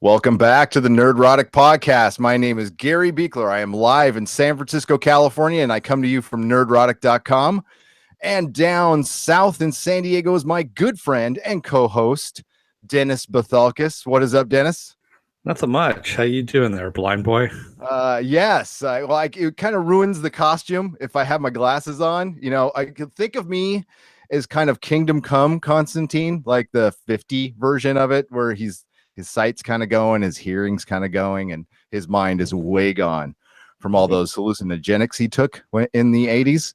Welcome back to the Nerdrotic Podcast. My name is Gary Buechler. I am live in San Francisco, California, and I come to you from nerdrotic.com. And down south in San Diego is my good friend and co-host, Dennis Bithoulkas. What is up, Dennis? Not so much. How you doing there, blind boy? Yes. It kind of ruins the costume if I have my glasses on. You know, I could think of me as kind of Kingdom Come Constantine, like the 50 version of it, where his sight's kind of going, his hearing's kind of going, and his mind is way gone from all those hallucinogenics he took in the 80s,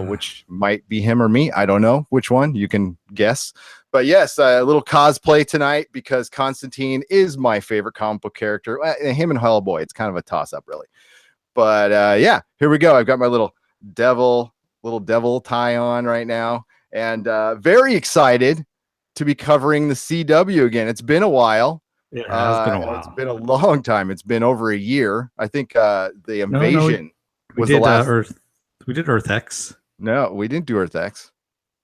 which might be him or me. I don't know which one. You can guess. But yes, a little cosplay tonight because Constantine is my favorite comic book character. Him and Hellboy, it's kind of a toss-up, really. But yeah, here we go. I've got my little devil tie on right now, and very excited to be covering the CW again. It's been a while. It has been a while. It's been a long time. It's been over a year. I think the invasion was the last. We did Earth X. No, we didn't do Earth X.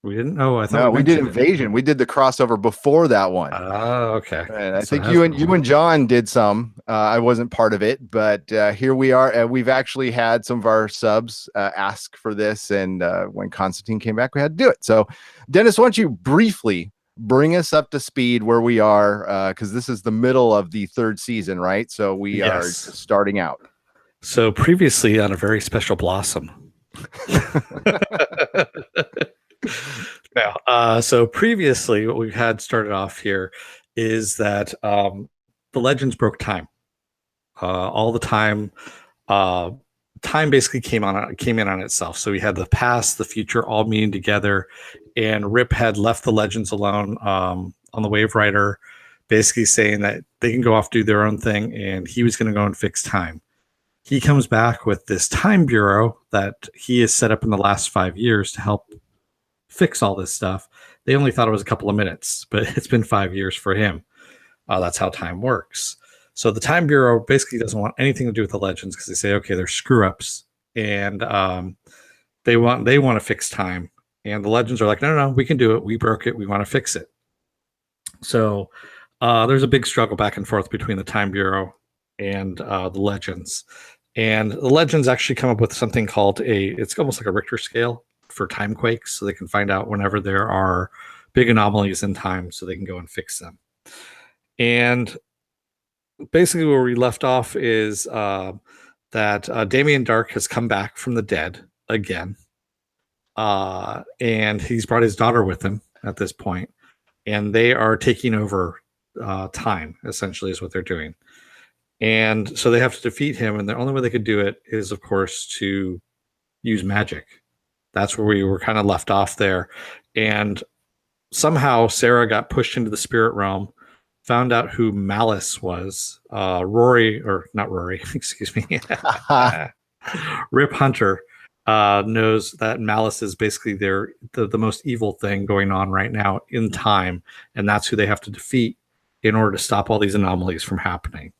We didn't. Oh, I thought we did Invasion. We did the crossover before that one. Oh, okay. And I think you and John did some. I wasn't part of it, but here we are. We've actually had some of our subs ask for this, and when Constantine came back, we had to do it. So, Dennis, why don't you briefly bring us up to speed where we are, because this is the middle of the third season, right? So we are starting out. So previously on a very special Blossom. So previously what we had started off here is that the Legends broke time. All the time, time basically came in on itself. So we had the past, the future, all meeting together, and Rip had left the Legends alone on the Wave Rider, basically saying that they can go off do their own thing, and he was going to go and fix time. He comes back with this time bureau that he has set up in the last 5 years to help fix all this stuff. They only thought it was a couple of minutes, but it's been 5 years for him. That's how time works. So the Time Bureau basically doesn't want anything to do with the Legends because they say, okay, they're screw ups, and they want to fix time. And the Legends are like, no, we can do it. We broke it. We want to fix it. So there's a big struggle back and forth between the Time Bureau and the Legends. And the Legends actually come up with something called it's almost like a Richter scale for time quakes, so they can find out whenever there are big anomalies in time so they can go and fix them. And basically where we left off is that Damien Dark has come back from the dead again. And he's brought his daughter with him at this point, and they are taking over time, essentially, is what they're doing. And so they have to defeat him, and the only way they could do it is, of course, to use magic. That's where we were kind of left off there. And somehow Sarah got pushed into the spirit realm, found out who Malice was. Not Rory, excuse me. Rip Hunter knows that Malice is basically the most evil thing going on right now in time, and that's who they have to defeat in order to stop all these anomalies from happening.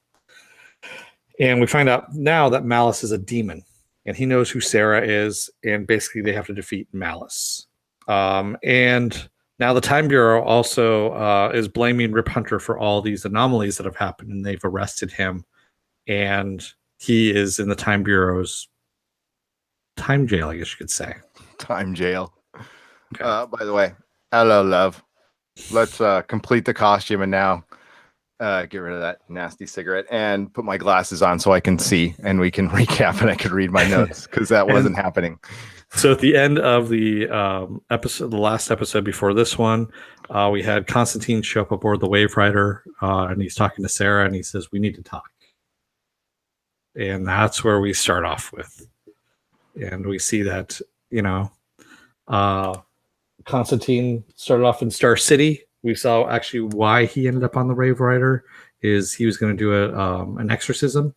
And we find out now that Malice is a demon, and he knows who Sarah is, and basically they have to defeat Malice. And now the Time Bureau also is blaming Rip Hunter for all these anomalies that have happened, and they've arrested him, and he is in the Time Bureau's time jail, I guess you could say. Time jail. Okay. By the way, hello, love. Let's complete the costume and now get rid of that nasty cigarette and put my glasses on so I can see and we can recap and I can read my notes because that wasn't happening. So at the end of the episode, the last episode before this one, we had Constantine show up aboard the Wave Rider, and he's talking to Sarah, and he says, "We need to talk." And that's where we start off with. And we see that, Constantine started off in Star City. We saw actually why he ended up on the Wave Rider is he was going to do an exorcism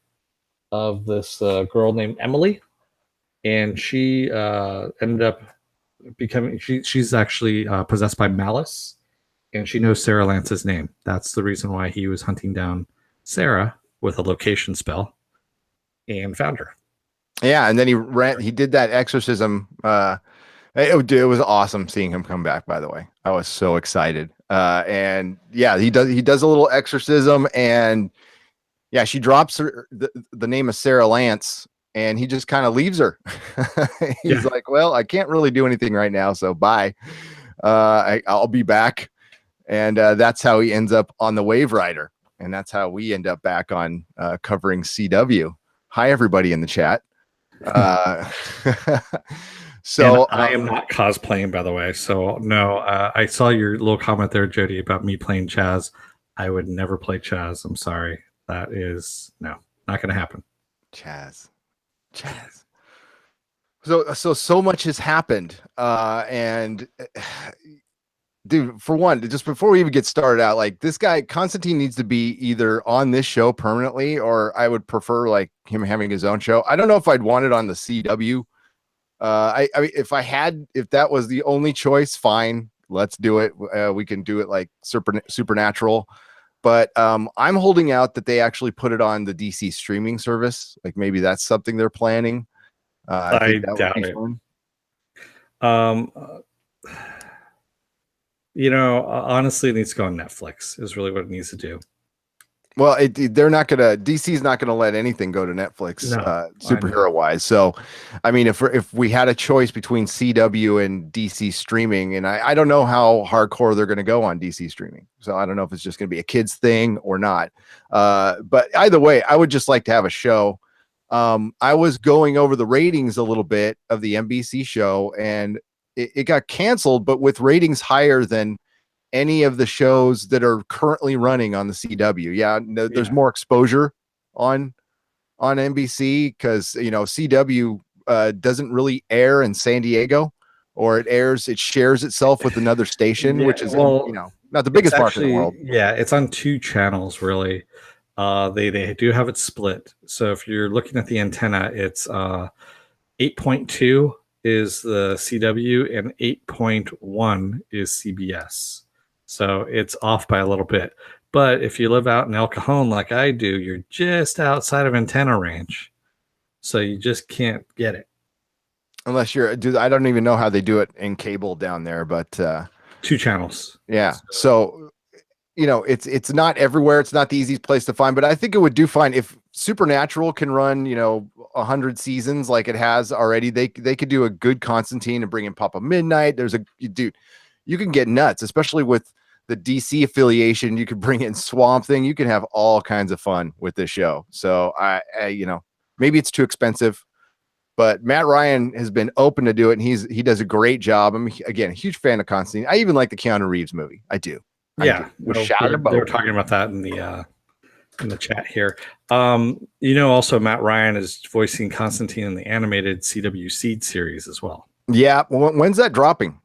of this girl named Anomaly, and she ended up becoming she's actually possessed by Malice, and she knows Sarah Lance's name. That's the reason why he was hunting down Sarah with a location spell and found her. Yeah, and then he did that exorcism It was awesome seeing him come back, by the way. I was so excited. And yeah, he does a little exorcism, and yeah, she drops the name of Sarah Lance, and he just kind of leaves her. He's Yeah. like, well, I can't really do anything right now, so bye. I'll be back. And that's how he ends up on the Wave Rider. And that's how we end up back on covering CW. Hi, everybody in the chat. And So I am not cosplaying, by the way. So no, I saw your little comment there, Jody, about me playing Chaz. I would never play Chaz. I'm sorry. That is not going to happen. Chaz. So much has happened, and dude, for one, just before we even get started out, like this guy Constantine needs to be either on this show permanently, or I would prefer like him having his own show. I don't know if I'd want it on the CW. I mean, if that was the only choice, fine, let's do it. We can do it like Supernatural, but I'm holding out that they actually put it on the DC streaming service. Like maybe that's something they're planning. I think that doubt would be it. fun. Honestly, it needs to go on Netflix. Is really what it needs to do. Well, they're not gonna. DC's not gonna let anything go to Netflix, superhero wise. So, I mean, if we had a choice between CW and DC streaming, and I don't know how hardcore they're gonna go on DC streaming. So I don't know if it's just gonna be a kids thing or not. But either way, I would just like to have a show. I was going over the ratings a little bit of the NBC show, and it got canceled, but with ratings higher than any of the shows that are currently running on the CW. Yeah, there's more exposure on NBC because CW doesn't really air in San Diego, or it shares itself with another station, which is not the biggest market in the world. Yeah, it's on two channels really. They do have it split. So if you're looking at the antenna, it's 8.2 is the CW and 8.1 is CBS. So it's off by a little bit. But if you live out in El Cajon like I do, you're just outside of antenna range. So you just can't get it. Unless I don't even know how they do it in cable down there, but two channels. Yeah. So it's not everywhere. It's not the easiest place to find, but I think it would do fine if Supernatural can run, 100 seasons like it has already. They could do a good Constantine and bring in Papa Midnight. Dude, you can get nuts, especially with the DC affiliation. You could bring in Swamp Thing. You can have all kinds of fun with this show. So I maybe it's too expensive, but Matt Ryan has been open to do it, and he does a great job. I'm again a huge fan of Constantine. I even like the Keanu Reeves movie. I do. Yeah, they were talking about that in the chat here. Also Matt Ryan is voicing Constantine in the animated CW Seed series as well. Yeah, when's that dropping?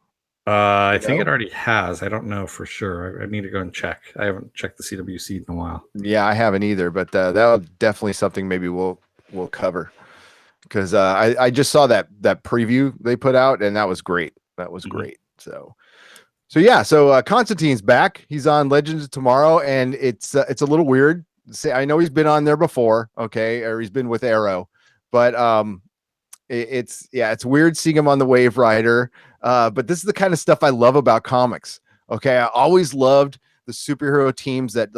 I think it already has. I don't know for sure. I need to go and check. I haven't checked the CW Seed in a while. Yeah, I haven't either, but that was definitely something maybe we'll cover, because I just saw that preview they put out, and that was great. That was great. So Constantine's back. He's on Legends of Tomorrow, and it's a little weird. I know he's been on there before, okay, or he's been with Arrow, but it's weird seeing him on the Wave Rider. But this is the kind of stuff I love about comics. Okay, I always loved the superhero teams that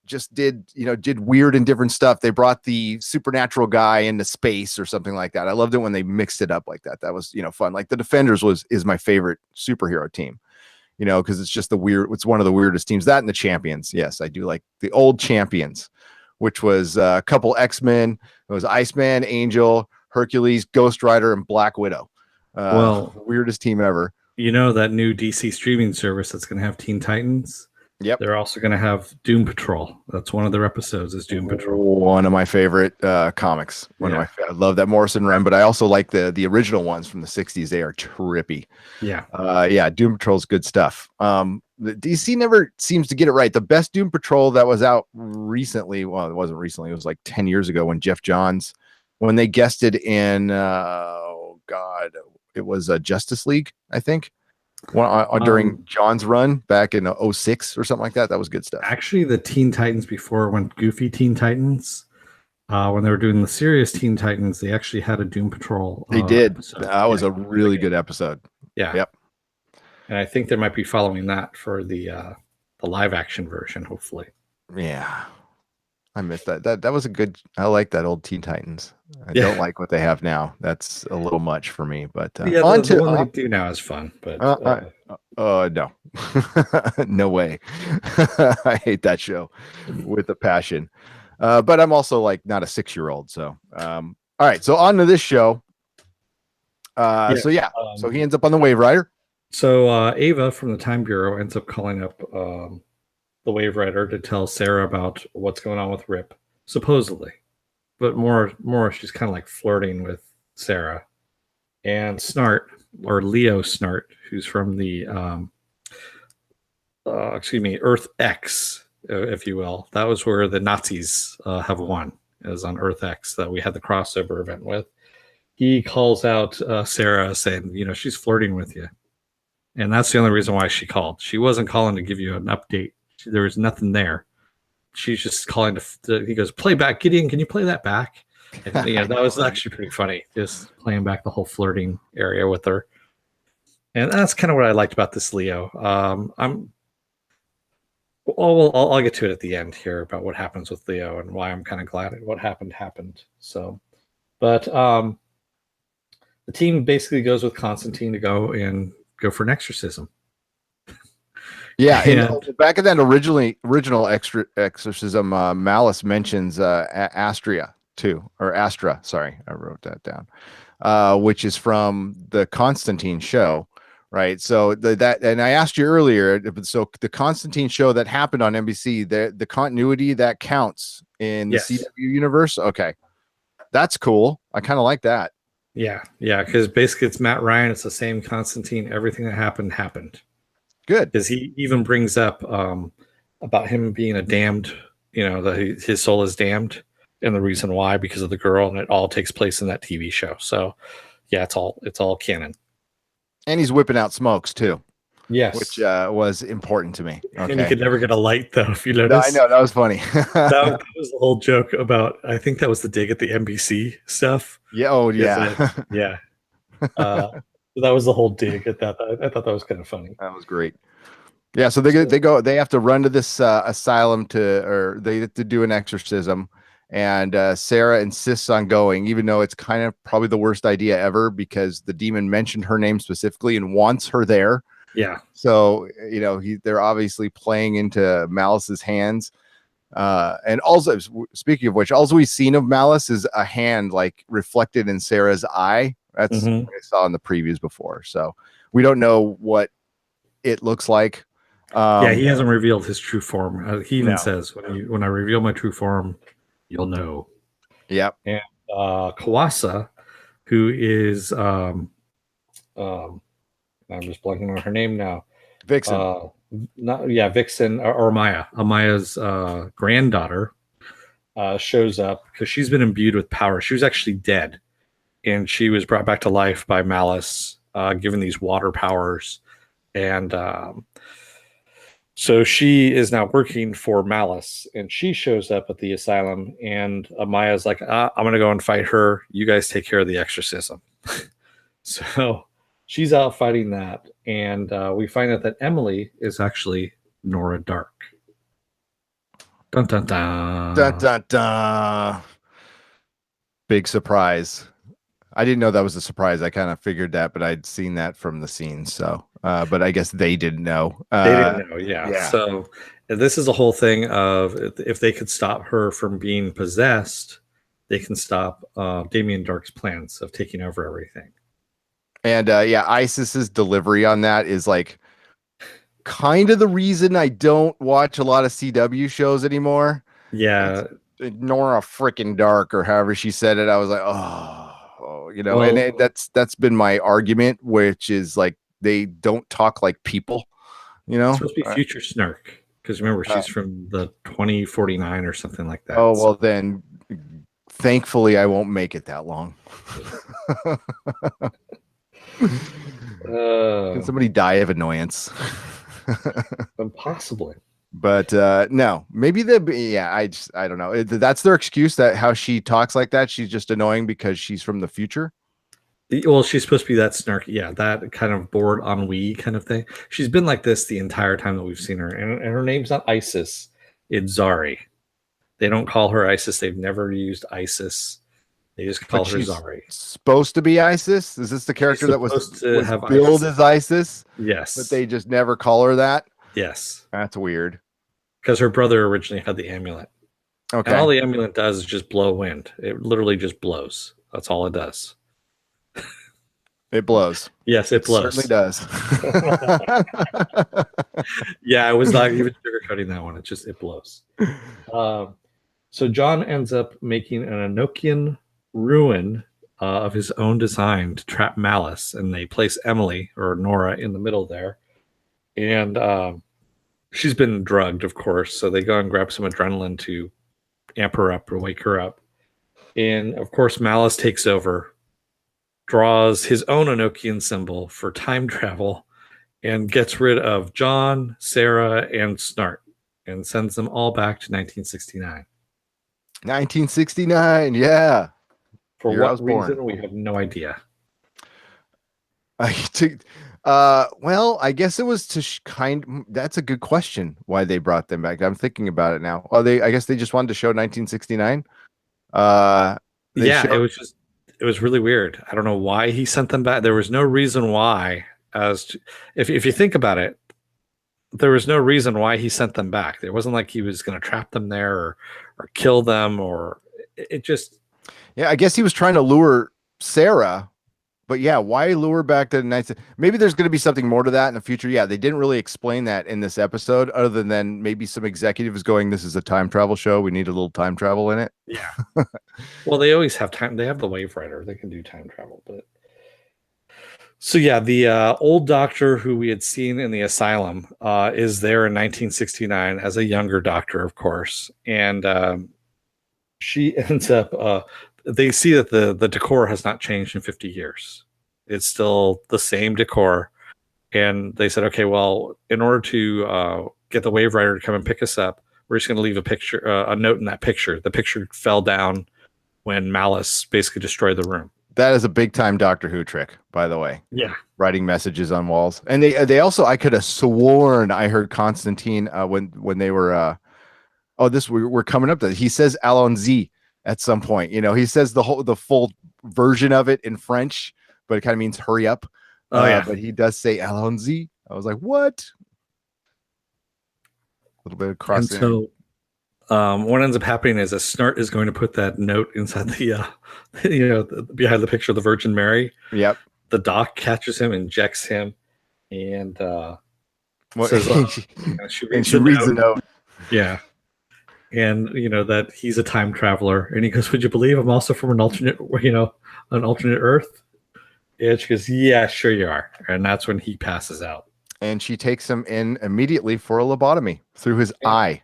just did weird and different stuff. They brought the supernatural guy into space or something like that. I loved it when they mixed it up like that. That was fun. Like the Defenders is my favorite superhero team, because it's just it's one of the weirdest teams. That and the Champions. Yes, I do like the old Champions, which was a couple X-Men. It was Iceman, Angel, Hercules, Ghost Rider, and Black Widow. Weirdest team ever. That new DC streaming service that's going to have Teen Titans. Yep. They're also going to have Doom Patrol. That's one of their episodes is Doom Patrol. One of my favorite comics. I love that Morrison run, but I also like the original ones from the 60s. They are trippy. Yeah. Doom Patrol's good stuff. The DC never seems to get it right. The best Doom Patrol that was out recently, well, it wasn't recently, it was like 10 years ago when Jeff Johns, when they guested in, it was Justice League, I think. During John's run back in 2006 or something like that. That was good stuff. Actually, the Teen Titans before went Goofy Teen Titans When they were doing the serious Teen Titans, they actually had a Doom Patrol They did. episode. That was Yeah, a really good episode. Yeah. Yep. And I think they might be following that for the live action version, hopefully. Yeah. I missed that. That was a good. I like that old Teen Titans. I Yeah. don't like what they have now. That's a little much for me. But Yeah, the one they do now is fun, but no, no way. I hate that show with a passion. But I'm also like not a 6-year-old. So, all right. So on to this show. So he ends up on the Wave Rider. So Ava from the Time Bureau ends up calling up the Wave Rider to tell Sarah about what's going on with Rip, supposedly. But more, she's kind of like flirting with Sarah. And Snart, or Leo Snart, who's from the Earth X, if you will. That was where the Nazis have won, is on Earth X that we had the crossover event with. He calls out Sarah saying, she's flirting with you. And that's the only reason why she called. She wasn't calling to give you an update. There was nothing there. She's just calling he goes, play back. Gideon, can you play that back? And that was actually pretty funny. Just playing back the whole flirting area with her. And that's kind of what I liked about this Leo. I'll get to it at the end here about what happens with Leo and why I'm kind of glad what happened. So, but the team basically goes with Constantine to go for an exorcism. Yeah, and back in that original exorcism, Malice mentions Astria too, or Astra. Sorry, I wrote that down. Which is from the Constantine show, right? So and I asked you earlier. So the Constantine show that happened on NBC, the continuity that counts in the CW universe. Okay, that's cool. I kind of like that. Yeah, because basically it's Matt Ryan. It's the same Constantine. Everything that happened. Good. Because he even brings up about him being a damned, that his soul is damned, and the reason why, because of the girl, and it all takes place in that TV show. So, yeah, it's all canon. And he's whipping out smokes too. Yes, which was important to me. Okay. And you could never get a light though, if you notice. No, I know, that was funny. that was the whole joke about. I think that was the dig at the NBC stuff. Yeah. Oh, yeah. Yeah. That was the whole dig at that. I thought that was kind of funny. That was great. Yeah, so they have to run to this asylum they have to do an exorcism, and Sarah insists on going, even though it's kind of probably the worst idea ever because the demon mentioned her name specifically and wants her there. Yeah. So they're obviously playing into Malice's hands. And also, speaking of which, all we've seen of Malice is a hand like reflected in Sarah's eye. That's what I saw in the previews before. So we don't know what it looks like. He hasn't revealed his true form. He even says, when I reveal my true form, you'll know. Yep. And Kawasa, who is I'm just blanking on her name now. Vixen. Vixen or Amaya. Amaya's granddaughter shows up because she's been imbued with power. She was actually dead, and she was brought back to life by Malice, given these water powers, and so she is now working for Malice, and she shows up at the asylum, and Amaya's like, I'm going to go and fight her. You guys take care of the exorcism. So she's out fighting that, and we find out that Emily is actually Nora Dark. Dun, dun, dun. Dun, dun, dun. Big surprise. I didn't know that was a surprise. I kind of figured that, but I'd seen that from the scenes. So, but I guess they didn't know. They didn't know, yeah. So this is a whole thing of if they could stop her from being possessed, they can stop Damien Dark's plans of taking over everything. And Isis's delivery on that is like kind of the reason I don't watch a lot of CW shows anymore. Yeah. Nora freaking Dark, or however she said it. I was like, and that's been my argument, which is like they don't talk like people, It's supposed to be Future Snark, because remember she's from the 2049 or something like that. Oh, well then, thankfully I won't make it that long. Can somebody die of annoyance? Possibly. But no, maybe I don't know. That's their excuse, that how she talks like that. She's just annoying because she's from the future. Well, she's supposed to be that snarky, yeah, that kind of bored ennui kind of thing. She's been like this the entire time that we've seen her, and her name's not Isis; it's Zari. They don't call her Isis. They've never used Isis. They just call But her she's Zari. supposed to be Isis. Is this the She's character that supposed to was have billed Isis. as Isis, but Yes, they just never call her that? yes, That's weird. because her brother originally had the amulet, and all Okay, the amulet does is just blow wind. It literally just blows. That's all it does. it blows. Yes, it It certainly blows. does. Yeah, I was not even sugarcoating that one. It blows. Um, so John ends up making an Enochian ruin of his own design to trap Malice, and they place Emily or Nora in the middle there. And she's been drugged, of course, so they go and grab some adrenaline to amp her up or wake her up. And of course, Malice takes over, draws his own Enochian symbol for time travel, and gets rid of John, Sarah, and Snart, and sends them all back to 1969. 1969. Yeah, For year I what was born. reason, we have no idea. I took, well, I guess it was to that's a good question. Why they brought them back? I'm thinking about it now. Oh, I guess they just wanted to show 1969. They Yeah, showed it was really weird. I don't know why he sent them back. There was no reason why. If you think about it, there was no reason why he sent them back. It wasn't like he was going to trap them there or kill them or it just. yeah, I guess he was trying to lure Sarah, but yeah, why lure back to the night? Maybe there's going to be something more to that in the future. Yeah, they didn't really explain that in this episode, other than maybe some executives going, "This is a time travel show. We need a little time travel in it." Yeah. Well, they always have time. They have the Wave Rider. They can do time travel, but. So yeah, the old doctor who we had seen in the asylum is there in 1969 as a younger doctor, of course, and she ends up. They see that the decor has not changed in 50 years. It's still the same decor, and they said, okay, well, in order to get the Wave Rider to come and pick us up, we're just going to leave a picture, a note in that picture. The picture fell down when Malice basically destroyed the room. That is a big time Doctor Who trick, by the way. Yeah. Writing messages on walls. And they also, I could have sworn I heard Constantine when they were we're coming up to it. He says Allons-y at some point. You know, he says the full version of it in French, but it kind of means hurry up. Oh yeah. But he does say Allons-y. I was like, what? A little bit of crossing. And so what ends up happening is a Snart is going to put that note inside the behind the picture of the Virgin Mary. Yep. The doc catches him, injects him, and says, she reads the note. Yeah. And that he's a time traveler, and he goes, "Would you believe I'm also from an alternate Earth?" And she goes, "Yeah, sure you are." And that's when he passes out. And she takes him in immediately for a lobotomy through his eye.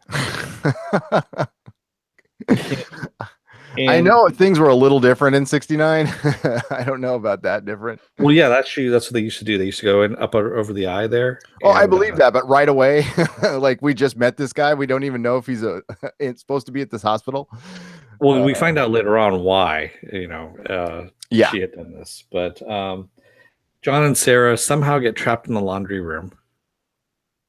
I know things were a little different in 69. I don't know about that different. Well, yeah, that's what they used to do. They used to go in up over the eye there. Oh, I believe that, but right away, like we just met this guy. We don't even know if he's it's supposed to be at this hospital. Well, we find out later on why, she had done this. But John and Sarah somehow get trapped in the laundry room.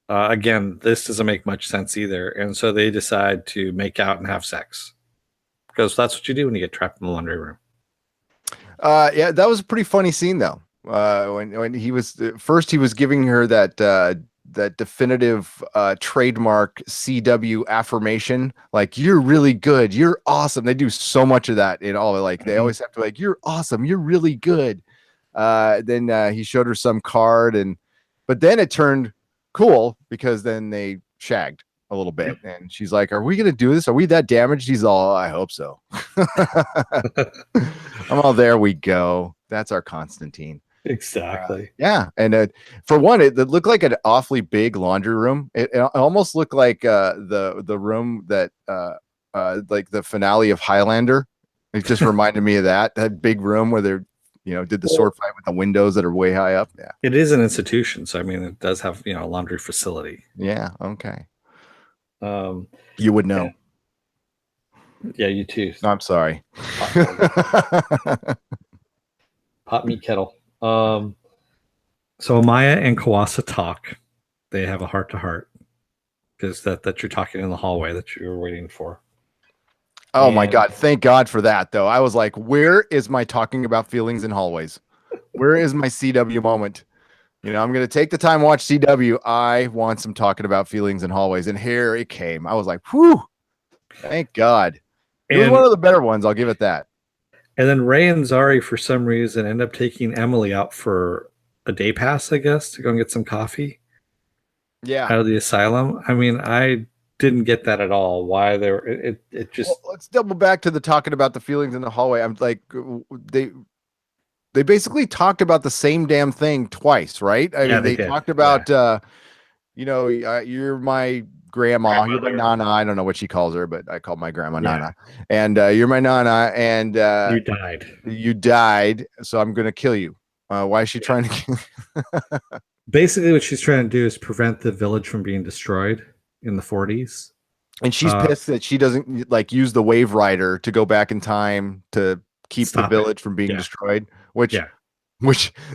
Again, this doesn't make much sense either. And so they decide to make out and have sex. Because that's what you do when you get trapped in the laundry room. Yeah, that was a pretty funny scene, though. When he was first, he was giving her that definitive trademark CW affirmation, like "You're really good, you're awesome." They do so much of that in all. Like they always have to "You're awesome, you're really good." Then he showed her some card, but then it turned cool because then they shagged a little bit, and she's like, "Are we gonna do this? Are we that damaged?" He's all, "I hope so." I'm all, there we go. That's our Constantine. Exactly. Yeah, and for one, it looked like an awfully big laundry room. It almost looked like the room that like the finale of Highlander. It just reminded me of that big room where they're did the sword fight with the windows that are way high up. Yeah, it is an institution, so I mean, it does have a laundry facility. Yeah. Okay. You would know. Yeah, you too. No, I'm sorry. Pot meat kettle. So Maya and Kawasa talk. They have a heart to heart because that you're talking in the hallway that you were waiting for. Oh my God. Thank God for that, though. I was like, where is my talking about feelings in hallways? Where is my CW moment? You know, I'm going to take the time to watch CW. I want some talking about feelings in hallways. And here it came. I was like, whew, thank God. It was one of the better ones. I'll give it that. And then Ray and Zari, for some reason, end up taking Emily out for a day pass, I guess, to go and get some coffee. Yeah. Out of the asylum. I mean, I didn't get that at all. Why they were it just Well, let's double back to the talking about the feelings in the hallway. I'm like, they basically talked about the same damn thing twice, right? I mean, they talked about you know, you're my grandma, you're my nana. I don't know what she calls her, but I call my grandma Nana. And you're my nana, and you died. You died, so I'm gonna kill you. Why is she trying to kill you? Basically, what she's trying to do is prevent the village from being destroyed in the 40s. And she's pissed that she doesn't like use the Wave Rider to go back in time to keep the village from being destroyed. Which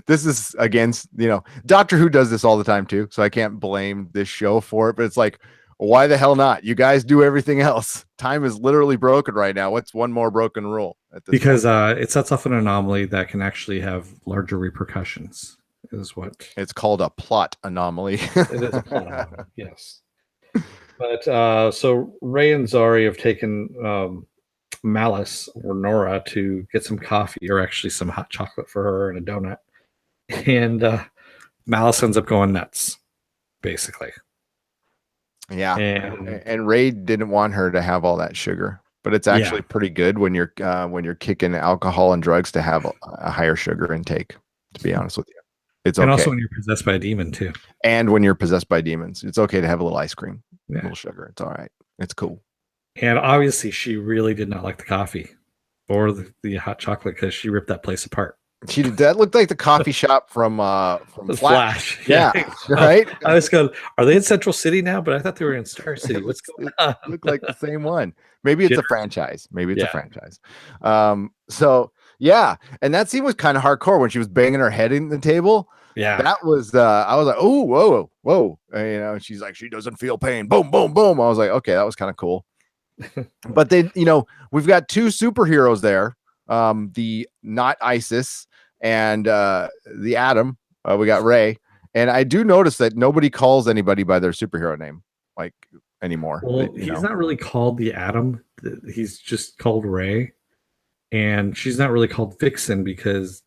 this is against, you know, Doctor Who does this all the time too, so I can't blame this show for it. But it's like, why the hell not? You guys do everything else. Time is literally broken right now. What's one more broken rule at this because it sets off an anomaly that can actually have larger repercussions. Is what it's called, a plot anomaly. It is a plot anomaly, yes. But so Ray and Zari have taken Malice or Nora to get some coffee, or actually some hot chocolate for her and a donut. And Malice ends up going nuts, basically. Yeah. And Ray didn't want her to have all that sugar, but it's actually pretty good when you're kicking alcohol and drugs to have a higher sugar intake, to be honest with you. It's okay. And also when you're possessed by a demon too. And when you're possessed by demons, it's okay to have a little ice cream, a little sugar. It's all right. It's cool. And obviously she really did not like the coffee or the hot chocolate because she ripped that place apart. She did. That looked like the coffee shop from Flash. Yeah. Right. I was going, are they in Central City now? But I thought they were in Star City. What's going on? It looked like the same one. Maybe it's a franchise. Maybe it's a franchise. So yeah, and that scene was kind of hardcore when she was banging her head in the table. Yeah, that was. I was like, oh, whoa. And, you know, she's like, she doesn't feel pain. Boom, boom, boom. I was like, okay, that was kind of cool. But they, you know, we've got two superheroes there. The not ISIS and the Atom. We got Ray, and I do notice that nobody calls anybody by their superhero name like anymore. Well, he's not really called the Atom. He's just called Ray, and she's not really called Vixen because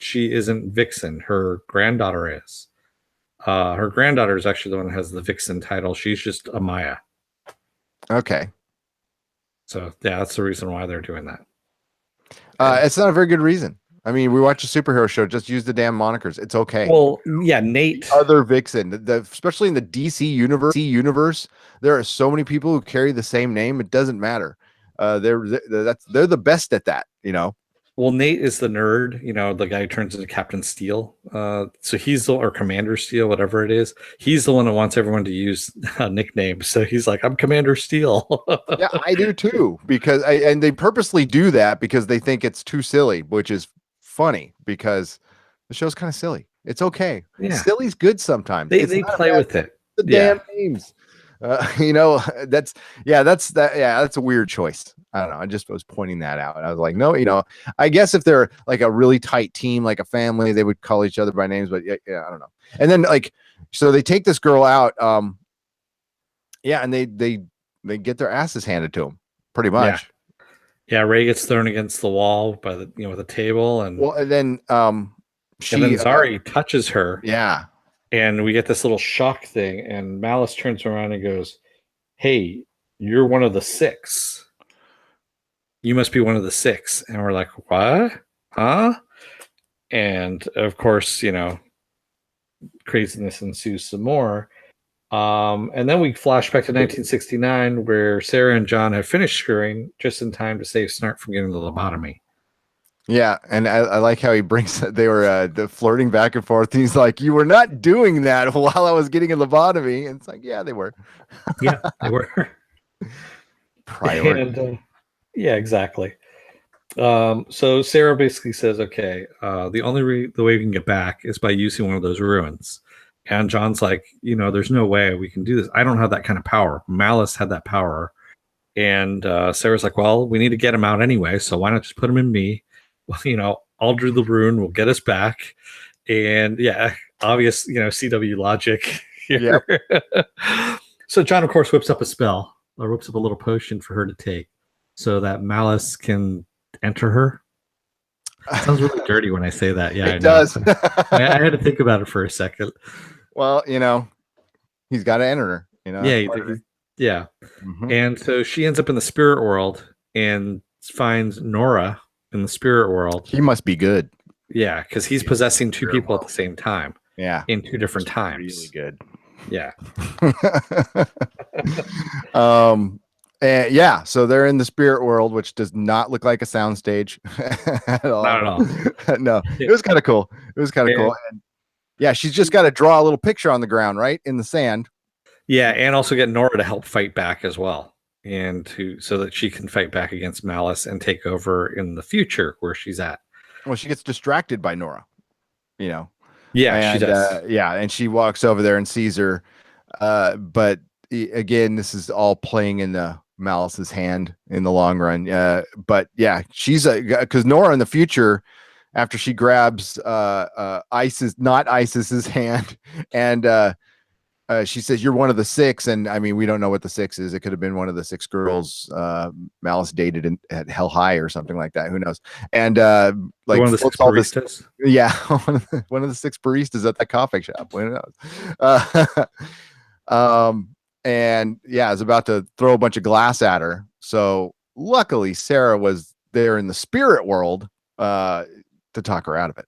she isn't Vixen. Her granddaughter is. Her granddaughter is actually the one that has the Vixen title. She's just a Maya. Okay. So yeah, that's the reason why they're doing that. It's not a very good reason. I mean, we watch a superhero show. Just use the damn monikers. It's okay. Well, yeah, Nate. The other Vixen, especially in the DC universe, there are so many people who carry the same name. It doesn't matter. They're the best at that. You know. Well, Nate is the nerd, you know, the guy who turns into Captain Steel. So he's or Commander Steel, whatever it is. He's the one that wants everyone to use nicknames. So he's like, I'm Commander Steel. Yeah, I do too, because and they purposely do that because they think it's too silly, which is funny because the show's kind of silly. It's okay. Yeah. Silly's good sometimes. They play with it. The damn names. You know, that's a weird choice. I don't know. I just was pointing that out. I was like, no, you know, I guess if they're like a really tight team, like a family, they would call each other by names, but yeah, I don't know. And then like, so they take this girl out. And they get their asses handed to them pretty much. Yeah. Ray gets thrown against the wall by with a table. And then Zari touches her. Yeah. And we get this little shock thing, and Malice turns around and goes, "Hey, you're one of the 6. You must be one of the 6." And we're like, "What? Huh?" And of course, you know, craziness ensues some more. And then we flash back to 1969, where Sarah and John have finished screwing just in time to save Snart from getting the lobotomy. Yeah, and I like how he brings. They were flirting back and forth. And he's like, "You were not doing that while I was getting a lobotomy." And it's like, "Yeah, they were." Yeah, they were. Priority. And yeah, exactly. So Sarah basically says, okay, the way we can get back is by using one of those ruins. And John's like, there's no way we can do this. I don't have that kind of power. Malice had that power. And Sarah's like, well, we need to get him out anyway. So why not just put him in me? Well, I'll do the rune. We'll get us back. And yeah, obvious, CW logic here. Yep. So John, of course, whips up a spell or whips up a little potion for her to take so that Malice can enter her. It sounds really dirty when I say that. Yeah, it does. I had to think about it for a second. Well, he's got to enter her. Yeah. Mm-hmm. And so she ends up in the spirit world and finds Nora in the spirit world. He must be good. Yeah, because he's possessing two people at the same time. Yeah, in two different times. Really good. Yeah. And yeah, so they're in the spirit world, which does not look like a soundstage at all. Not at all. No, it was kind of cool. Cool. And yeah, she's just got to draw a little picture on the ground, right, in the sand. Yeah, and also get Nora to help fight back as well, and so that she can fight back against Malice and take over in the future where she's at. Well, she gets distracted by Nora, Yeah, and, she does. And she walks over there and sees her. But again, this is all playing in the Malice's hand in the long run. But yeah, she's because Nora in the future, after she grabs Isis's hand, and she says, "You're one of the six." And I mean, we don't know what the six is. It could have been one of the six girls Malice dated at Hell High or something like that. Who knows? And like one of the six baristas. Yeah, one of the six baristas at the coffee shop. Who knows? And yeah, is about to throw a bunch of glass at her. So luckily, Sarah was there in the spirit world to talk her out of it.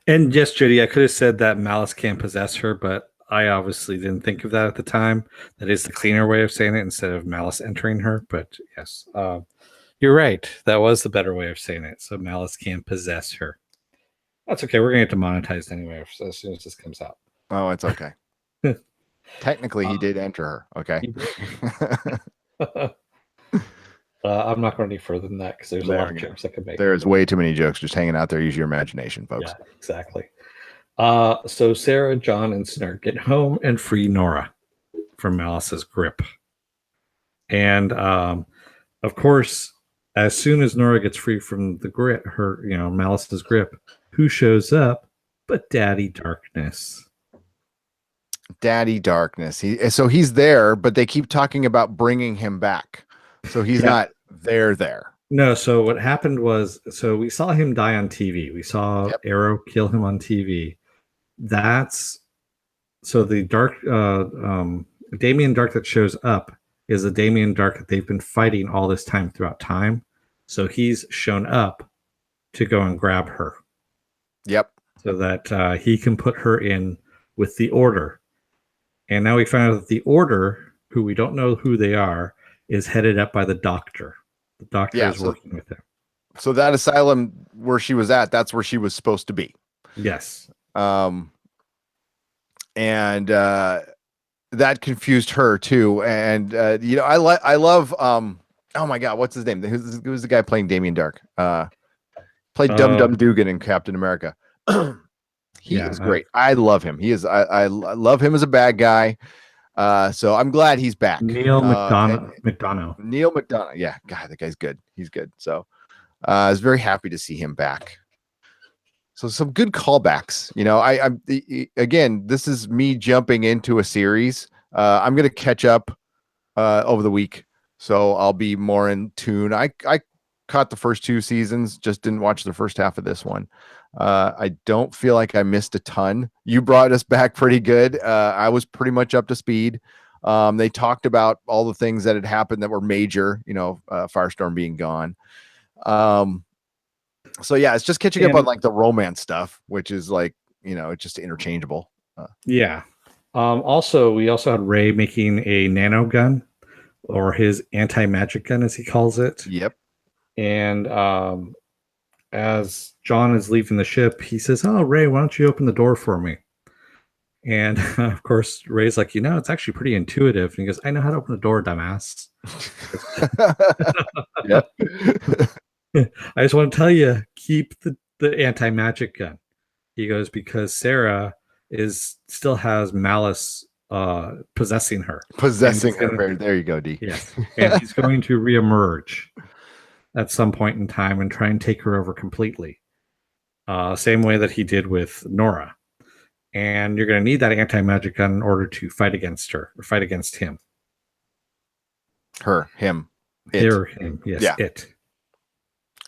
And yes, Judy, I could have said that Malice can't possess her, but I obviously didn't think of that at the time. That is the cleaner way of saying it instead of Malice entering her. But yes, you're right. That was the better way of saying it. So Malice can't possess her. That's okay. We're going to get demonetized anyway as soon as this comes out. Oh, it's okay. Technically, he did enter her. Okay. I'm not going any further than that because there's a lot of jokes I could make. There's way too many jokes just hanging out there. Use your imagination, folks. Yeah, exactly. So Sarah, John, and Snart get home and free Nora from Malice's grip. And of course, as soon as Nora gets free from the grip, Malice's grip, who shows up but Daddy Darkness? Daddy Darkness. He's there, but they keep talking about bringing him back. So he's not there. No, so what happened was, we saw him die on TV. We saw Arrow kill him on TV. So the Dark, Damien Dark that shows up is a Damien Dark that they've been fighting all this time throughout time. So he's shown up to go and grab her. Yep. So that he can put her in with the Order. And now we find out that the Order, who we don't know who they are, is headed up by the Doctor. The Doctor is working with him. So that asylum where she was at, that's where she was supposed to be. Yes. And that confused her too. And I love oh my God, what's his name? Who's the guy playing Damien Dark? Played Dum Dum Dugan in Captain America. He is great. I love him. He is. I love him as a bad guy. So I'm glad he's back. Neil McDonough. Neil McDonough. Yeah, God, that guy's good. He's good. So I was very happy to see him back. So some good callbacks. Again, this is me jumping into a series. I'm going to catch up over the week, so I'll be more in tune. I caught the first two seasons, just didn't watch the first half of this one. I don't feel like I missed a ton. You brought us back pretty good. I was pretty much up to speed. They talked about all the things that had happened that were major, Firestorm being gone. So yeah, it's just catching up on like the romance stuff, which is like, it's just interchangeable. Yeah. Also, we also had Ray making a nano gun, or his anti-magic gun, as he calls it. Yep. And as John is leaving the ship, he says, "Oh, Ray, why don't you open the door for me?" And of course, Ray's like, it's actually pretty intuitive. And he goes, "I know how to open the door, dumbass." Yep. I just want to tell you, keep the anti-magic gun. He goes, because Sarah still has malice possessing her. Possessing her. There you go, D. Yes. And he's going to reemerge at some point in time and try and take her over completely. Same way that he did with Nora. And you're going to need that anti-magic gun in order to fight against her or fight against him. Her, him, it. Her, him, yes, yeah. It.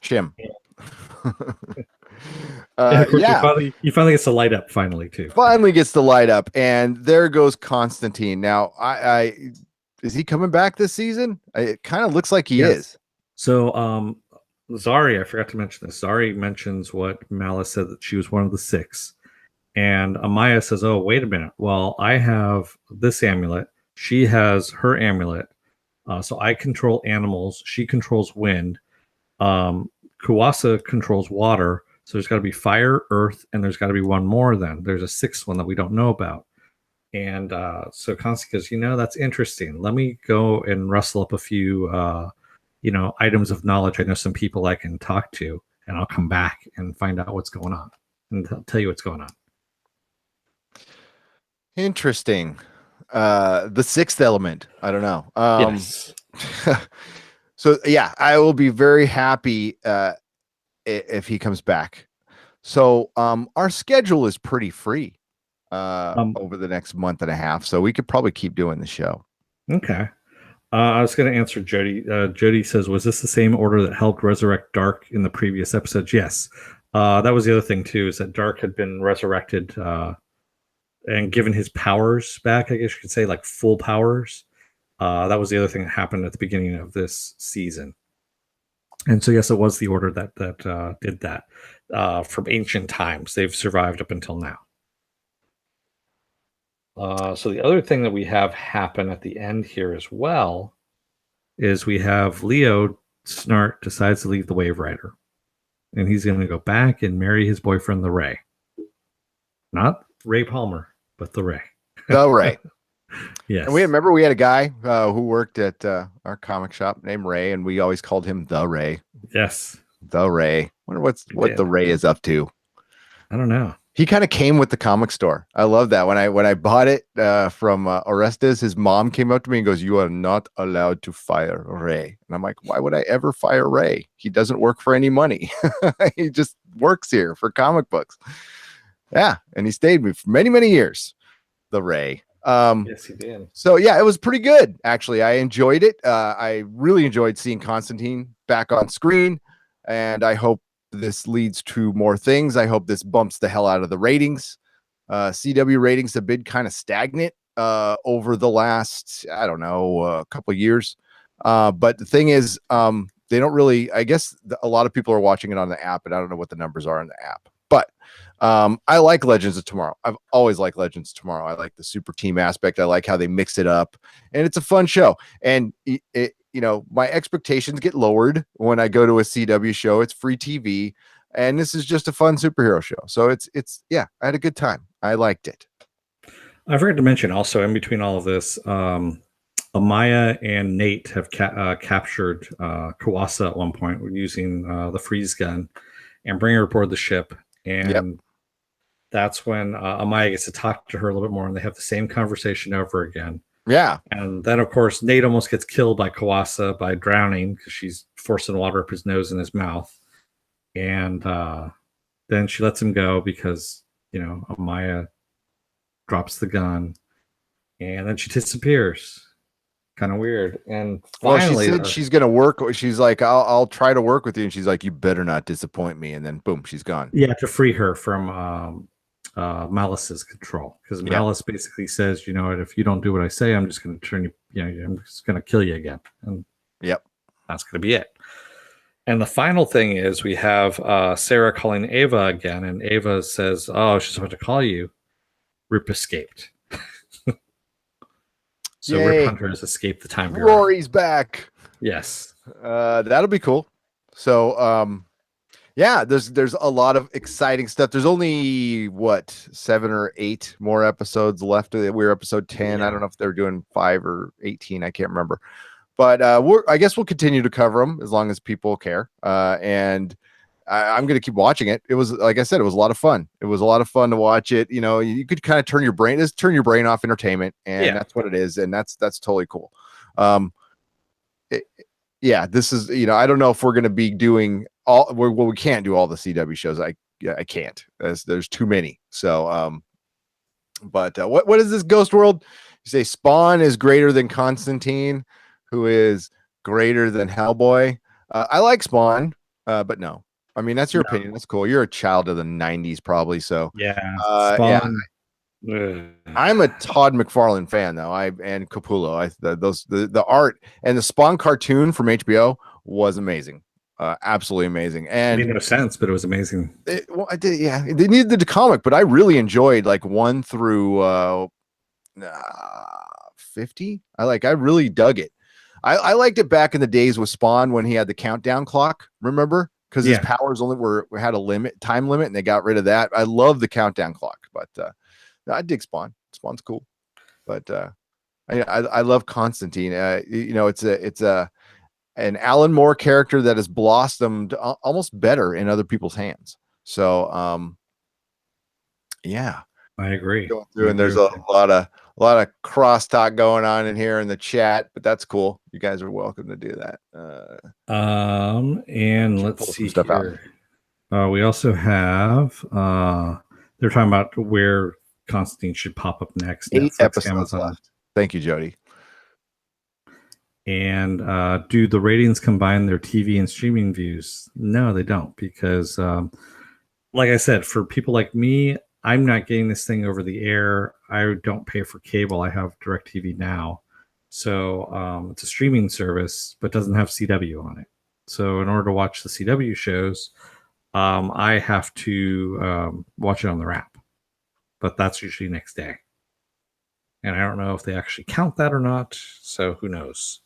Shim. Of course, he finally gets to light up finally too. Finally gets to light up, and there goes Constantine. Now, I is he coming back this season? It kind of looks like he is. So, Zari, I forgot to mention this. Zari mentions what Malice said, that she was one of the 6. And Amaya says, "Oh, wait a minute. Well, I have this amulet. She has her amulet. So I control animals. She controls wind. Kuwasa controls water. So there's got to be fire, earth, and there's got to be one more then. There's a 6th one that we don't know about." And so Constantine goes, "That's interesting. Let me go and rustle up a few, items of knowledge. I know some people I can talk to, and I'll come back and find out what's going on and tell you what's going on." Interesting. The 6th element. I don't know. Yes. So yeah, I will be very happy if he comes back. So our schedule is pretty free over the next month and a half, so we could probably keep doing the show. Okay. I was going to answer Jody. Jody says, "Was this the same order that helped resurrect Dark in the previous episodes?" Yes. That was the other thing too, is that Dark had been resurrected and given his powers back, I guess you could say, like full powers. That was the other thing that happened at the beginning of this season. And so, yes, it was the order that did that. From ancient times, they've survived up until now. So the other thing that we have happen at the end here as well is we have Leo Snart decides to leave the Wave Rider. And he's going to go back and marry his boyfriend, the Ray. Not Ray Palmer, but the Ray. The Ray. Yes. And we had a guy who worked at our comic shop named Ray, and we always called him the Ray. Yes. The Ray. Wonder what the Ray is up to. I don't know. He kind of came with the comic store. I love that. When I bought it from Orestes, his mom came up to me and goes, "You are not allowed to fire Ray." And I'm like, "Why would I ever fire Ray? He doesn't work for any money. He just works here for comic books." Yeah, and he stayed with me for many, many years. The Ray. Yes, he did. So yeah, it was pretty good. Actually, I enjoyed it. I really enjoyed seeing Constantine back on screen, and I hope this leads to more things. I hope this bumps the hell out of the ratings. CW ratings have been kind of stagnant over the last, I don't know, couple of years. But the thing is, they don't really, I guess a lot of people are watching it on the app, and I don't know what the numbers are on the app. But I like Legends of Tomorrow. I've always liked Legends of Tomorrow. I like the super team aspect. I like how they mix it up, and it's a fun show. And my expectations get lowered when I go to a CW show. It's free TV, and this is just a fun superhero show. So it's I had a good time. I liked it. I forgot to mention also, in between all of this, Amaya and Nate have captured Kuwasa at one point using the freeze gun and bring her aboard the ship. And that's when Amaya gets to talk to her a little bit more, and they have the same conversation over again. Yeah. And then, of course, Nate almost gets killed by Kuwasa by drowning because she's forcing water up his nose and his mouth. And then she lets him go because, Amaya drops the gun, and then she disappears. Kind of weird. And finally, she said she's gonna work. She's like, I'll try to work with you, and she's like, "You better not disappoint me." And then boom, she's gone. Yeah, to free her from Malice's control, because Malice basically says, "You know what? If you don't do what I say, I'm just going to turn you. I'm just going to kill you again." And that's going to be it. And the final thing is we have Sarah calling Ava again, and Ava says, "Oh, she's about to call you. Rip escaped." So Rip Hunter has escaped the time bureau. Rory's back. Yes. That'll be cool. So Yeah, there's a lot of exciting stuff. There's only what 7 or 8 more episodes left. We're episode 10. I don't know if they're doing 5 or 18. I can't remember. But I guess we'll continue to cover them as long as people care. And I'm going to keep watching it. It was, like I said, it was a lot of fun. It was a lot of fun to watch it. You know, you could kind of turn your brain off entertainment, and that's what it is. And that's totally cool. It, yeah, this is, you know, I don't know if we're going to be doing all, well, we can't do all the CW shows. I can't. There's too many. So, but what is this Ghost World? You say Spawn is greater than Constantine, who is greater than Hellboy. I like Spawn, but no. I mean, that's your opinion. That's cool. You're a child of the 90s, probably. So, Spawn. Yeah. I'm a Todd McFarlane fan, though. And Capullo. The art and the Spawn cartoon from HBO was amazing. Absolutely amazing. And it made no sense, but it was amazing. I did, yeah. They needed the comic, but I really enjoyed like 1 through 50. I really dug it. I liked it back in the days with Spawn when he had the countdown clock. Remember? Because his powers only had a time limit, and they got rid of that. I love the countdown clock, but I dig Spawn. Spawn's cool, but I love Constantine. You know, it's an Alan Moore character that has blossomed almost better in other people's hands. So, yeah, I agree. Going through, and there's a lot of crosstalk going on in here in the chat, but that's cool. You guys are welcome to do that. And let's see stuff here. We also have they're talking about where Constantine should pop up next. 8 episodes left. Thank you, Jody. And do the ratings combine their TV and streaming views? No, they don't, because like I said, for people like me, I'm not getting this thing over the air. I don't pay for cable. I have DirecTV now. So it's a streaming service, but doesn't have CW on it. So in order to watch the CW shows, I have to watch it on their app. But that's usually next day. And I don't know if they actually count that or not. So who knows?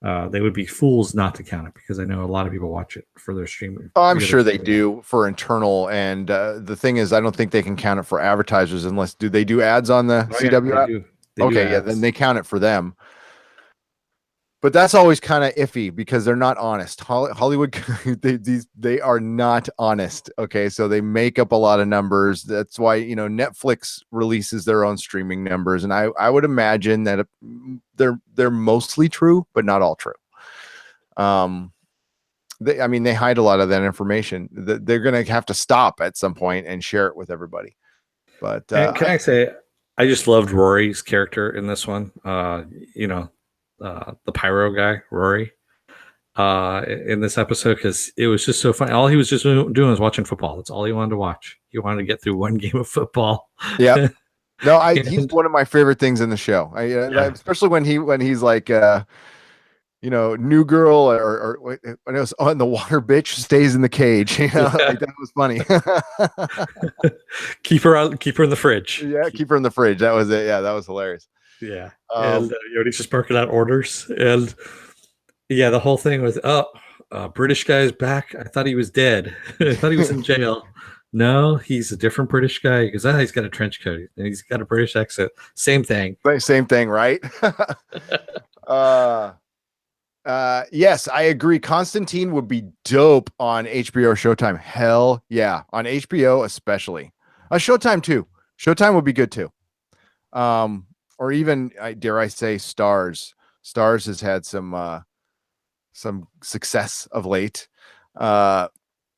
They would be fools not to count it, because I know a lot of people watch it for their streaming. Oh, I'm sure they do for internal. And the thing is, I don't think they can count it for advertisers unless they do ads on the CW app? Okay, yeah, then they count it for them. But that's always kind of iffy because they're not honest. Hollywood, they are not honest. Okay, so they make up a lot of numbers. That's why, you know, Netflix releases their own streaming numbers, and I would imagine that they're mostly true, but not all true. They hide a lot of that information. They're going to have to stop at some point and share it with everybody. But can I say, I just loved Rory's character in this one. The pyro guy, Rory, in this episode, because it was just so fun. All he was just doing was watching football. That's all he wanted to watch. He wanted to get through one game of football. Yeah. No, he's one of my favorite things in the show. Especially when he's like, new girl or when it was on the water bitch stays in the cage. You know, like, that was funny. keep her in the fridge. Yeah, keep her in the fridge. That was it. Yeah, that was hilarious. Yeah. And Yodi's just barking out orders. And yeah, the whole thing was, British guy's back. I thought he was dead. I thought he was in jail. No, he's a different British guy, because he's got a trench coat and he's got a British accent. Same thing. Same thing, right? Yes, I agree. Constantine would be dope on HBO or Showtime. Hell yeah. On HBO especially. Showtime too. Showtime would be good too. Or even, dare I say, Stars. Stars has had some success of late.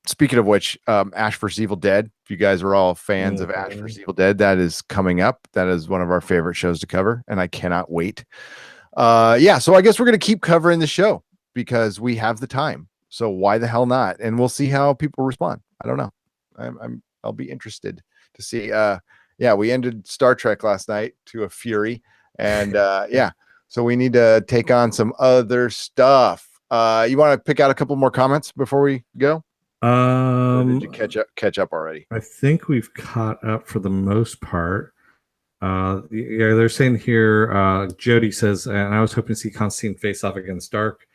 Speaking of which, Ash vs. Evil Dead. If you guys are all fans of Ash vs. Evil Dead, that is coming up. That is one of our favorite shows to cover, and I cannot wait. So I guess we're going to keep covering the show because we have the time. So why the hell not? And we'll see how people respond. I don't know. I'll be interested to see. We ended Star Trek last night to a fury, and so we need to take on some other stuff. You want to pick out a couple more comments before we go? Or did you catch up already? I think we've caught up for the most part. They're saying here, Jody says, and I was hoping to see Constantine face off against Dark.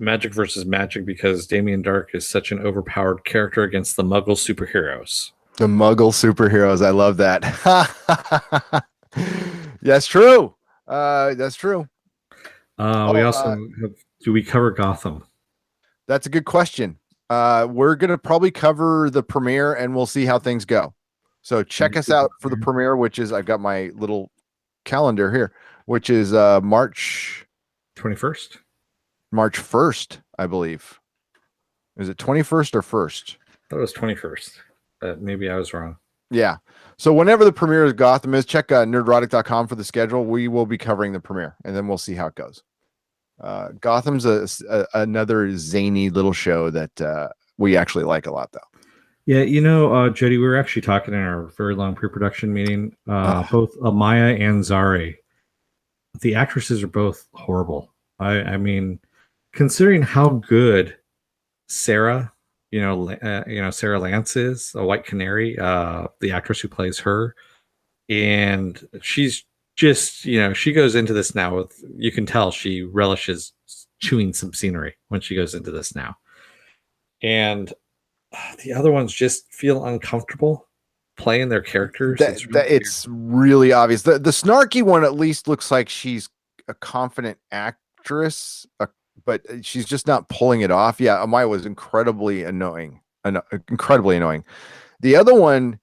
Magic versus Magic because Damien Dark is such an overpowered character against the Muggle superheroes. The Muggle superheroes. I love that. That's true. That's true. We Oh, also have, do we cover Gotham? that's a good question. We're gonna probably cover the premiere, and we'll see how things go. So check us out for the premiere, which is I've got my little calendar here, which is March 21st. March 1st, I believe. Is it 21st or 1st? I thought it was 21st. Maybe I was wrong. Yeah. So whenever the premiere of Gotham is, check nerdrotic.com for the schedule. We will be covering the premiere, and then we'll see how it goes. Gotham's another zany little show that we actually like a lot, though. Yeah, Jody, we were actually talking in our very long pre-production meeting. Both Amaya and Zari, the actresses are both horrible. I mean, considering how good Sarah, Sarah Lance is, a White Canary, the actress who plays her, and she's just, she goes into this now with, you can tell she relishes chewing some scenery when she goes into this now. And the other ones just feel uncomfortable playing their characters. It's really obvious. The snarky one at least looks like she's a confident actress, but she's just not pulling it off. Yeah, Amaya was incredibly annoying. Incredibly annoying. The other one,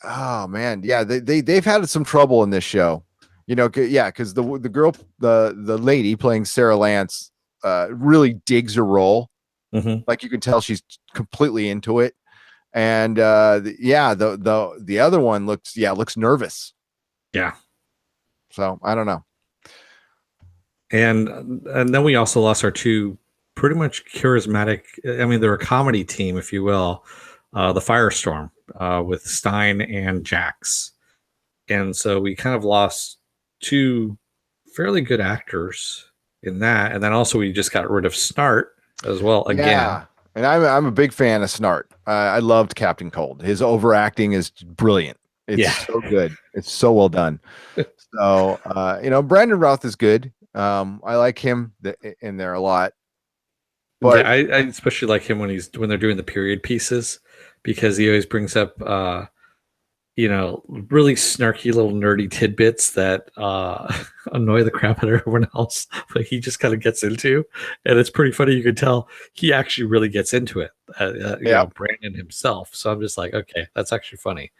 oh man, yeah, they've had some trouble in this show. Because the girl, the lady playing Sarah Lance, really digs her role. Mm-hmm. Like you can tell she's completely into it. And the other one looks nervous. Yeah. So I don't know. And then we also lost our two pretty much charismatic. I mean, they're a comedy team, if you will. The Firestorm with Stein and Jax. And so we kind of lost two fairly good actors in that. And then also we just got rid of Snart as well again. Yeah. And I'm a big fan of Snart. I loved Captain Cold. His overacting is brilliant. It's so good. It's so well done. So Brandon Routh is good. I like him in there a lot. But I especially like him when they're doing the period pieces, because he always brings up really snarky little nerdy tidbits that annoy the crap out of everyone else, but he just kind of gets into, and it's pretty funny. You can tell he actually really gets into it. Brandon himself. So I'm just like, okay, that's actually funny.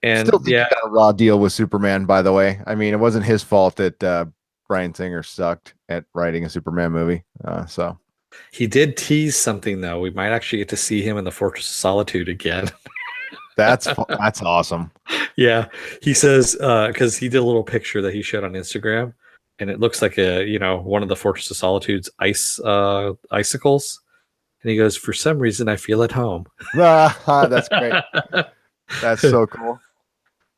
And still think he got a raw deal with Superman, by the way. I mean, it wasn't his fault that Bryan Singer sucked at writing a Superman movie. So he did tease something, though. We might actually get to see him in the Fortress of Solitude again. That's awesome. Yeah, he says because he did a little picture that he showed on Instagram, and it looks like one of the Fortress of Solitude's icicles, and he goes, "For some reason, I feel at home." That's great. That's so cool.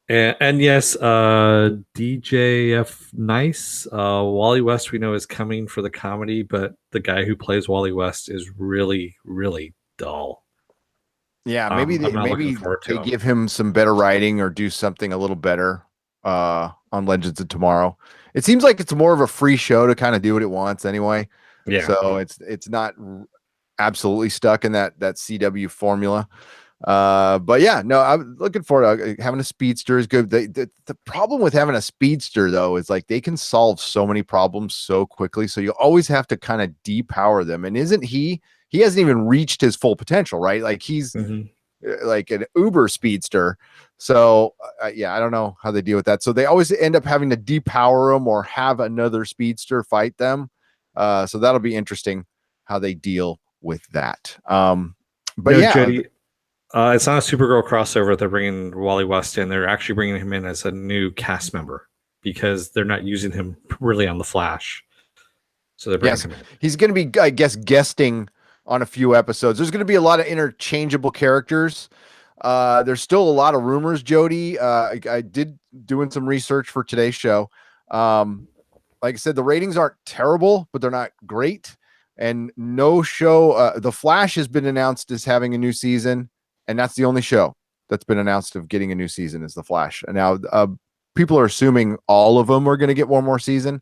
And yes, DJF Nice, Wally West we know is coming for the comedy, but the guy who plays Wally West is really, really dull. Yeah, maybe they give him some better writing or do something a little better on Legends of Tomorrow. It seems like it's more of a free show to kind of do what it wants anyway. Yeah. So it's not absolutely stuck in that CW formula. But yeah, no, I'm looking forward to having a speedster is good. The problem with having a speedster though is like they can solve so many problems so quickly. So you always have to kind of depower them. And isn't he hasn't even reached his full potential, right? Like he's like an Uber speedster. So I don't know how they deal with that. So they always end up having to depower them or have another speedster fight them. So that'll be interesting how they deal with that. But yeah, Jody, it's not a Supergirl crossover. They're bringing Wally West in. They're actually bringing him in as a new cast member because they're not using him really on the Flash. So they're bringing him in. He's going to be, I guess, guesting on a few episodes. There's going to be a lot of interchangeable characters. There's still a lot of rumors, Jody. I did doing some research for today's show. Like I said, the ratings aren't terrible, but they're not great. And no show, The Flash has been announced as having a new season. And that's the only show that's been announced of getting a new season is The Flash. And now people are assuming all of them are going to get one more season.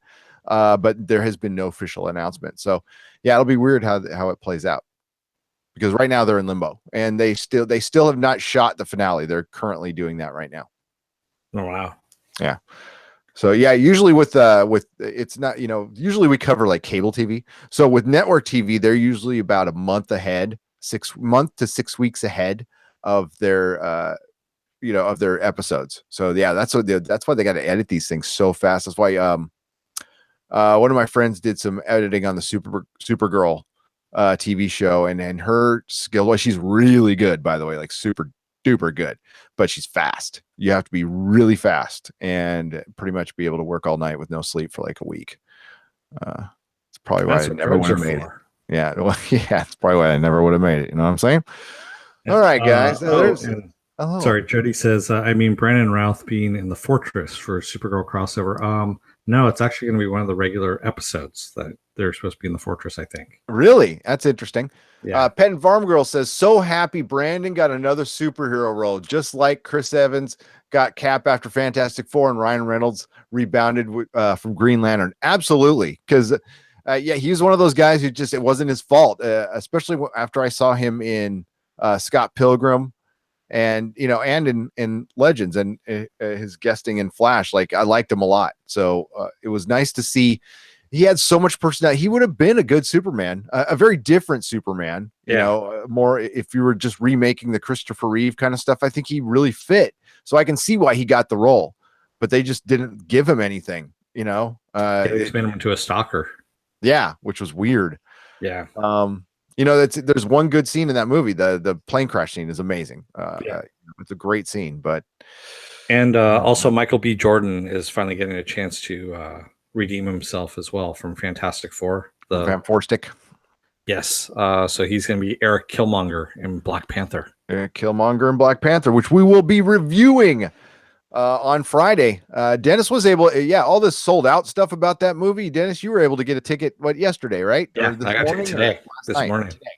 but there has been no official announcement. So yeah, it'll be weird how it plays out, because right now they're in limbo, and they still have not shot the finale. They're currently doing that right now. Oh wow. Yeah. So yeah, usually with it's not, usually we cover like cable TV. So with network TV, they're usually about a month ahead, 6 to 6 weeks ahead of their of their episodes. So yeah, that's why they got to edit these things so fast. That's why one of my friends did some editing on the Supergirl TV show, and her skill, well, she's really good, by the way, like super duper good, but she's fast. You have to be really fast and pretty much be able to work all night with no sleep for like a week. It's probably why I never would have made it. Yeah, well, yeah, it's probably why I never would have made it. You know what I'm saying? Yeah. All right, guys. Sorry, Jody says, I mean, Brandon Routh being in the Fortress for Supergirl crossover. No, it's actually going to be one of the regular episodes that they're supposed to be in the Fortress, I think. Really? That's interesting. Yeah. Pet and Farm Girl says, so happy Brandon got another superhero role, just like Chris Evans got Cap after Fantastic Four and Ryan Reynolds rebounded from Green Lantern. Absolutely. Because, yeah, he was one of those guys who it wasn't his fault, especially after I saw him in Scott Pilgrim and in Legends and his guesting in Flash. Like, I liked him a lot. So it was nice to see. He had so much personality. He would have been a good Superman, a very different Superman, more if you were just remaking the Christopher Reeve kind of stuff. I think he really fit. So I can see why he got the role, but they just didn't give him anything, they just made him into a stalker. Yeah, which was weird. Yeah. There's one good scene in that movie. The plane crash scene is amazing. It's a great scene, and also Michael B. Jordan is finally getting a chance to redeem himself as well from Fantastic Four. Van Forstick. Yes. So he's going to be Eric Killmonger in Black Panther. Eric Killmonger in Black Panther, which we will be reviewing on Friday. Dennis was able, all this sold out stuff about that movie. Dennis, you were able to get a ticket, yesterday, right? Yeah, I got it today. This morning. Today.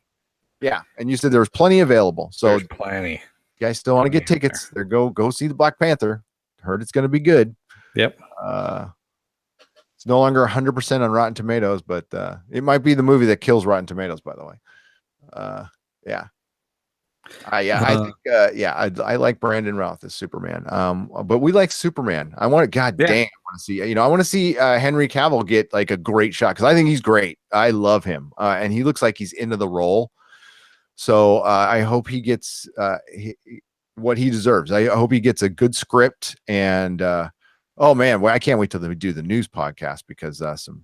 Yeah, and you said there was plenty available. So there's plenty. You guys still want to get tickets? There, go see the Black Panther. Heard it's going to be good. Yep. It's no longer 100% on Rotten Tomatoes, but it might be the movie that kills Rotten Tomatoes, by the way. I like Brandon Routh as Superman. But we like Superman. I want to, I want to see, I want to see Henry Cavill get like a great shot, because I think he's great. I love him. And he looks like he's into the role. So I hope he gets what he deserves. I hope he gets a good script. And oh man, I can't wait till they do the news podcast, because some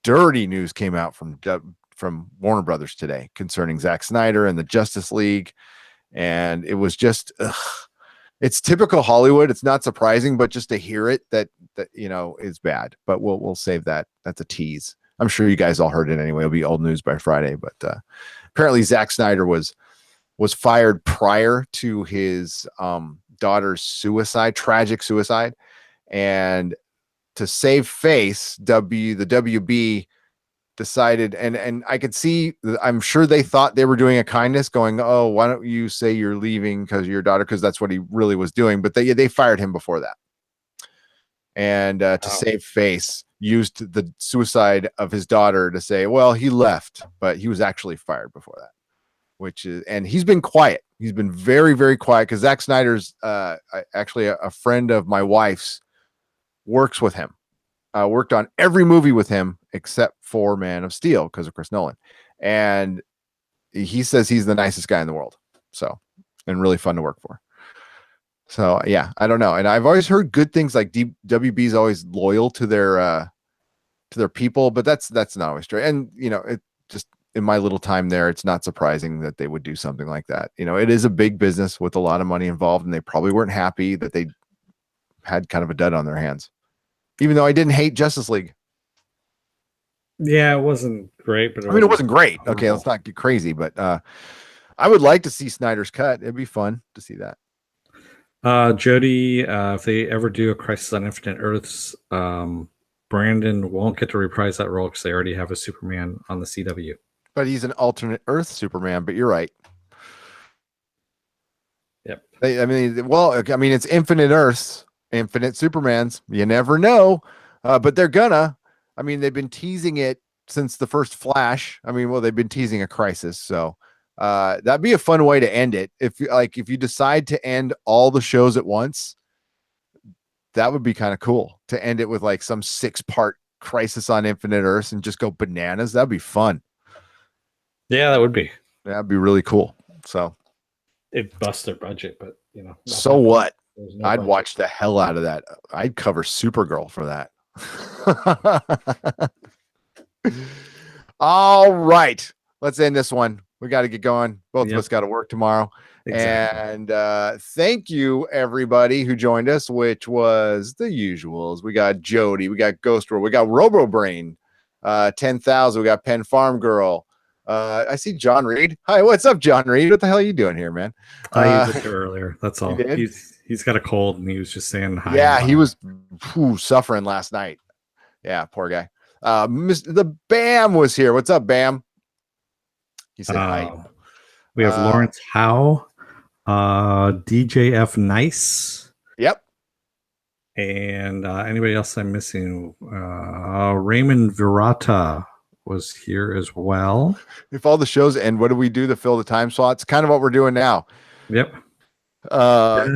dirty news came out from Warner Brothers today concerning Zack Snyder and the Justice League. And it was just, it's typical Hollywood. It's not surprising, but just to hear it, that is bad. But we'll save that. That's a tease. I'm sure you guys all heard it anyway. It'll be old news by Friday. But apparently Zack Snyder was fired prior to his daughter's tragic suicide. And to save face, the WB decided, and I could see, I'm sure they thought they were doing a kindness, going, oh, why don't you say you're leaving because of your daughter, because that's what he really was doing. But they fired him before that. And to save face, used the suicide of his daughter to say, well, he left, but he was actually fired before that. And he's been quiet. He's been very, very quiet, because Zack Snyder's actually a friend of my wife's, works with him. Worked on every movie with him except for Man of Steel, because of Chris Nolan. And he says he's the nicest guy in the world. So, and really fun to work for. So yeah, I don't know. And I've always heard good things, like WB is always loyal to their people, but that's not always true. And it just, in my little time there, it's not surprising that they would do something like that. It is a big business with a lot of money involved, and they probably weren't happy that they had kind of a dud on their hands. Even though I didn't hate Justice League. Yeah, it wasn't great, but it wasn't great. Okay, let's not get crazy, but I would like to see Snyder's cut. It'd be fun to see that. Jody, if they ever do a Crisis on Infinite Earths, Brandon won't get to reprise that role because they already have a Superman on the CW. But he's an alternate Earth Superman, but you're right. Yep. It's infinite Earths, infinite Supermans. You never know, but they're gonna. I mean, they've been teasing it since the first Flash. I mean, well, they've been teasing a Crisis, so that'd be a fun way to end it. If you decide to end all the shows at once, that would be kind of cool to end it with like some 6-part Crisis on Infinite Earths and just go bananas. That'd be fun. Yeah, that would be. That'd be really cool. So It busts their budget, but so what? No I'd budget. watch the hell out of that. I'd cover Supergirl for that. All right. Let's end this one. We got to get going. Both of us got to work tomorrow. Exactly. And thank you, everybody who joined us, which was the usuals. We got Jody. We got Ghost World. We got Robo Brain. 10,000. We got Pen Farm Girl. I see John Reed. Hi, what's up, John Reed? What the hell are you doing here, man? I was there earlier. That's all. He's got a cold, and he was just saying hi. Yeah, he was suffering last night. Yeah, poor guy. The Bam was here. What's up, Bam? He said hi. We have Lawrence Howe, DJF Nice. Yep. And anybody else I'm missing? Raymond Virata was here as well. If all the shows end, what do we do to fill the time slots? Kind of what we're doing now. Yep. Yeah,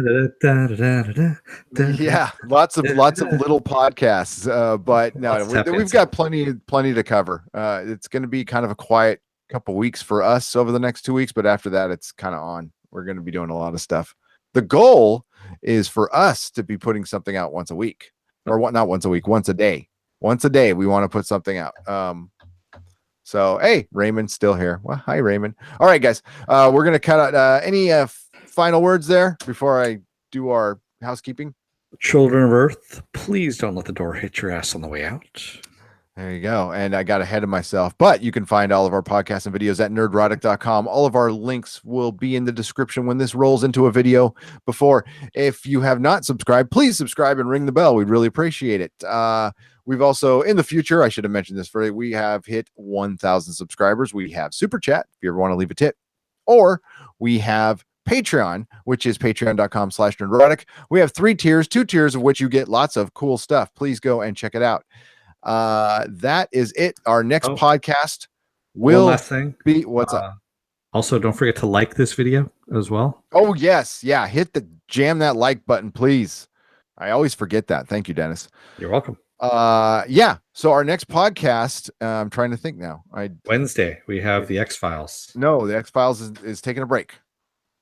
lots of little podcasts, but no, we've got plenty to cover. It's going to be kind of a quiet couple weeks for us over the next 2 weeks, but after that, it's kind of on. We're going to be doing a lot of stuff. The goal is for us to be putting something out once a week, or not once a week, once a day. Once a day, we want to put something out. So, hey, Raymond's still here. Well, hi, Raymond. All right, guys, we're going to cut out any final words there before I do our housekeeping. Children of Earth, please don't let the door hit your ass on the way out. There you go. And I got ahead of myself, but you can find all of our podcasts and videos at nerdrotic.com. All of our links will be in the description when this rolls into a video before. If you have not subscribed, please subscribe and ring the bell. We'd really appreciate it. We've also, in the future, I should have mentioned this for you, we have hit 1,000 subscribers. We have Super Chat if you ever want to leave a tip, or we have Patreon, which is patreon.com/nerdrotic. We have 3 tiers, 2 tiers of which you get lots of cool stuff. Please go and check it out. That is it. Our next podcast will be what's up. Also, don't forget to like this video as well. Oh, yes. Yeah. Jam that like button, please. I always forget that. Thank you, Dennis. You're welcome. Yeah. So our next podcast, I'm trying to think now. Wednesday, we have the X-Files. No, the X-Files is taking a break.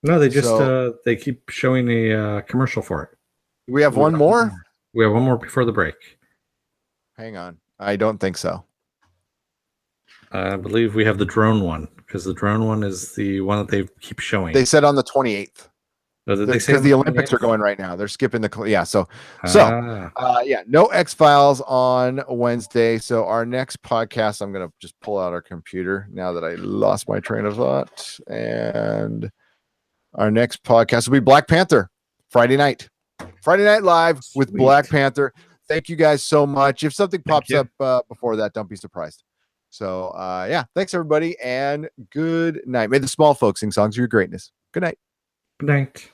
No, they just they keep showing a commercial for it. We have one more? We have one more before the break. Hang on. I don't think so. I believe we have the drone one, because the drone one is the one that they keep showing. They said on the 28th. Because the Olympics are going right now. They're skipping no X-Files on Wednesday. So our next podcast, I'm going to just pull out our computer now that I lost my train of thought. And our next podcast will be Black Panther, Friday night live with Black Panther. Thank you guys so much. If something pops up before that, don't be surprised. So, thanks everybody, and good night. May the small folks sing songs of your greatness. Good night. Good night.